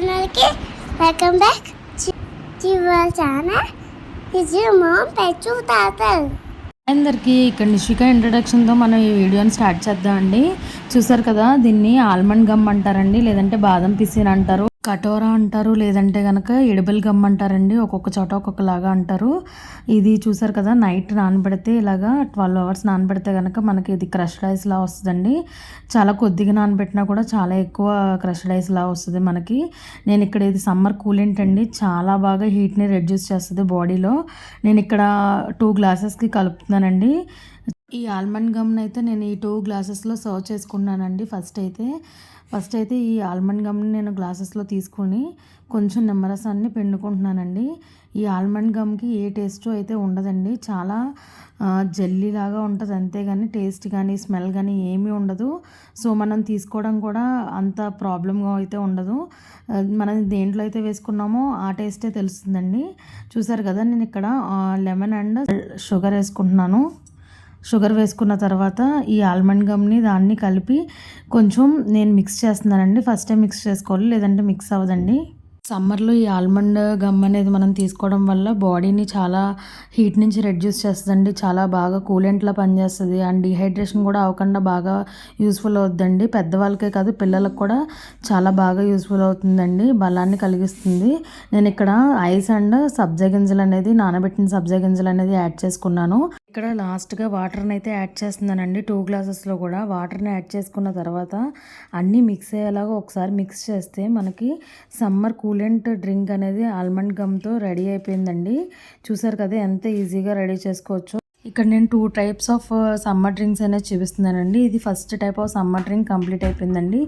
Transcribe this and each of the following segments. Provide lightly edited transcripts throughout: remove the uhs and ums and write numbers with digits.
ఛానల్కి welcome back to your channel is your mom పెచ్చు తాతల్. అందరికీ ఇక్కడ నిషిక ఇంట్రడక్షన్తో మనం ఈ వీడియోని స్టార్ట్ చేద్దామండి. చూసారు కదా, దీన్ని ఆల్మండ్ గమ్ అంటారండి, లేదంటే బాదం పిసిన్ అంటారు, కటోరా అంటారు, లేదంటే కనుక ఎడిబుల్ గమ్ అంటారండి. ఒక్కొక్క చోట ఒక్కొక్కలాగా అంటారు. ఇది చూసారు కదా, నైట్ నానబెడితే ఇలాగా 12 hours నానబెడితే కనుక మనకి ఇది క్రష్డ్ ఐస్లా వస్తుందండి. చాలా కొద్దిగా నానబెట్టినా కూడా చాలా ఎక్కువ క్రష్డ్ ఐస్లా వస్తుంది మనకి. నేను ఇక్కడ ఇది సమ్మర్ కూలెంట్ అండి, చాలా బాగా హీట్ని రెడ్యూస్ చేస్తుంది బాడీలో. నేను ఇక్కడ 2 glasses కలుపుతున్నానండి. ఈ ఆల్మండ్ గమ్ని అయితే నేను ఈ 2 glasses సర్వ్ చేసుకున్నానండి. ఫస్ట్ అయితే ఈ ఆల్మండ్ గమ్ని నేను గ్లాసెస్లో తీసుకొని కొంచెం నిమ్మరసాన్ని పిండుకుంటున్నానండి. ఈ ఆల్మండ్ గమ్కి ఏ టేస్ట్ అయితే ఉండదండి, చాలా జెల్లీలాగా ఉంటుంది అంతేగాని టేస్ట్ కానీ స్మెల్ కానీ ఏమీ ఉండదు. సో మనం తీసుకోవడం కూడా అంత ప్రాబ్లంగా అయితే ఉండదు. మనం దేంట్లో అయితే వేసుకున్నామో ఆ టేస్టే తెలుస్తుందండి. చూసారు కదా, నేను ఇక్కడ లెమన్ అండ్ షుగర్ వేసుకుంటున్నాను. షుగర్ వేసుకున్న తర్వాత ఈ ఆల్మండ్ గమ్ని దాన్ని కలిపి కొంచెం నేను మిక్స్ చేస్తున్నానండి. ఫస్ట్ టైం మిక్స్ చేసుకోవాలి, లేదంటే మిక్స్ అవ్వదండి. సమ్మర్లో ఈ ఆల్మండ్ గమ్ అనేది మనం తీసుకోవడం వల్ల బాడీని చాలా హీట్ నుంచి రెడ్యూస్ చేస్తుందండి. చాలా బాగా కూలెంట్లా పనిచేస్తుంది. అండ్ డిహైడ్రేషన్ కూడా అవ్వకుండా బాగా యూస్ఫుల్ అవుతుందండి. పెద్దవాళ్ళకే కాదు, పిల్లలకు కూడా చాలా బాగా యూస్ఫుల్ అవుతుందండి, బలాన్ని కలిగిస్తుంది. నేను ఇక్కడ ఐస్ అండ్ సబ్జా గింజలు అనేది, నానబెట్టిన సబ్జా గింజలు అనేది యాడ్ చేసుకున్నాను. ఇక్కడ లాస్ట్గా వాటర్ని అయితే యాడ్ చేస్తున్నానండి. 2 glasses కూడా వాటర్ని యాడ్ చేసుకున్న తర్వాత అన్నీ మిక్స్ అయ్యేలాగా ఒకసారి మిక్స్ చేస్తే మనకి సమ్మర్ కూలెంట్ డ్రింక్ అనేది ఆల్మండ్ గమ్తో రెడీ అయిపోయిందండి. చూసారు కదా ఎంత ఈజీగా రెడీ చేసుకోవచ్చు. ఇక్కడ నేను 2 types ఆఫ్ సమ్మర్ డ్రింక్స్ అనేది చూపిస్తున్నానండి. ఇది first type of summer drink complete అయిపోయిందండి.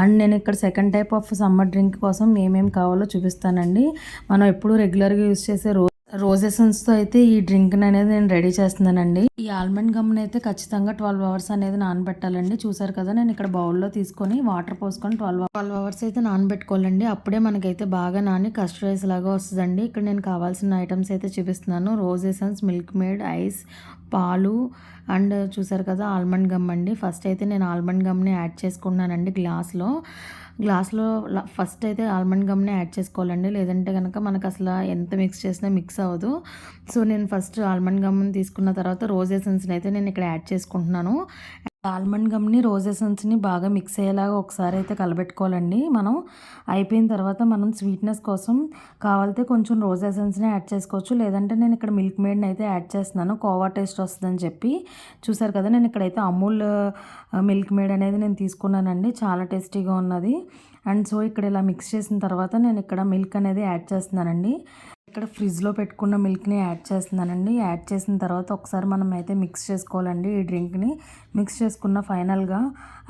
అండ్ నేను ఇక్కడ second type of summer drink కోసం ఏమేమి కావాలో చూపిస్తానండి. మనం ఎప్పుడు రెగ్యులర్గా యూజ్ చేసే రోజ్ ఎసెన్స్తో అయితే ఈ డ్రింక్ అనేది నేను రెడీ చేస్తున్నానండి. ఈ ఆల్మండ్ గమ్ని అయితే ఖచ్చితంగా 12 hours అనేది నానబెట్టాలండి. చూసారు కదా, నేను ఇక్కడ బౌల్లో తీసుకొని వాటర్ పోసుకొని 12 hours అయితే నానబెట్టుకోవాలండి. అప్పుడే మనకైతే బాగా నాని కస్టర్డ్ ఐస్ లాగా వస్తుందండి. ఇక్కడ నేను కావాల్సిన ఐటమ్స్ అయితే చూపిస్తున్నాను. Rose essence, milk made, ice, పాలు అండ్ చూసారు కదా ఆల్మండ్ గమ్ అండి. ఫస్ట్ అయితే నేను ఆల్మండ్ గమ్ని యాడ్ చేసుకున్నానండి గ్లాస్లో ఫస్ట్ అయితే ఆల్మండ్ గమ్ని యాడ్ చేసుకోవాలండి, లేదంటే కనుక మనకు అసలు ఎంత మిక్స్ చేసినా మిక్స్ అవ్వదు. సో నేను ఫస్ట్ ఆల్మండ్ గమ్ని తీసుకున్న తర్వాత రోజ్ ఎసెన్స్ని అయితే నేను ఇక్కడ యాడ్ చేసుకుంటున్నాను. ఆల్మండ్ గమ్ని రోజ్ ఎసెన్స్ని బాగా మిక్స్ అయ్యేలాగా ఒకసారి అయితే కలబెట్టుకోవాలండి. మనం అయిపోయిన తర్వాత మనం స్వీట్నెస్ కోసం కావాలితే కొంచెం రోజ్ ఎసెన్స్ని యాడ్ చేసుకోవచ్చు, లేదంటే నేను ఇక్కడ మిల్క్ మేడ్ని అయితే యాడ్ చేస్తున్నాను, కోవా టేస్ట్ వస్తుందని చెప్పి. చూసారు కదా, నేను ఇక్కడైతే అమూల్ మిల్క్ మేడ్ అనేది నేను తీసుకున్నానండి, చాలా టేస్టీగా ఉన్నది. అండ్ సో ఇక్కడ ఇలా మిక్స్ చేసిన తర్వాత నేను ఇక్కడ మిల్క్ అనేది యాడ్ చేస్తున్నానండి. ఇక్కడ ఫ్రిడ్జ్లో పెట్టుకున్న మిల్క్ని యాడ్ చేస్తున్నానండి. యాడ్ చేసిన తర్వాత ఒకసారి మనం అయితే మిక్స్ చేసుకోవాలండి. ఈ డ్రింక్ని మిక్స్ చేసుకున్న ఫైనల్గా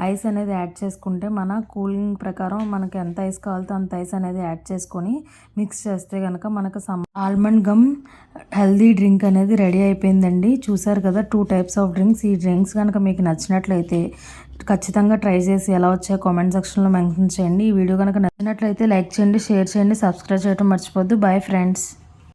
ఐస్ అనేది యాడ్ చేసుకుంటే మన కూలింగ్ ప్రకారం మనకి ఎంత ఐస్ కావాలో అంత ఐస్ అనేది యాడ్ చేసుకొని మిక్స్ చేస్తే కనుక మనకు ఆల్మండ్ గమ్ హెల్దీ డ్రింక్ అనేది రెడీ అయిపోయిందండి. చూసారు కదా, 2 types ఆఫ్ డ్రింక్స్. ఈ డ్రింక్స్ కనుక మీకు నచ్చినట్లయితే ఖచ్చితంగా ట్రై చేసి ఎలా వచ్చాయో కామెంట్ సెక్షన్లో మెన్షన్ చేయండి. ఈ వీడియో కనుక నచ్చినట్లయితే లైక్ చేయండి, షేర్ చేయండి, సబ్స్క్రైబ్ చేయడం మర్చిపోద్దు. Bye friends.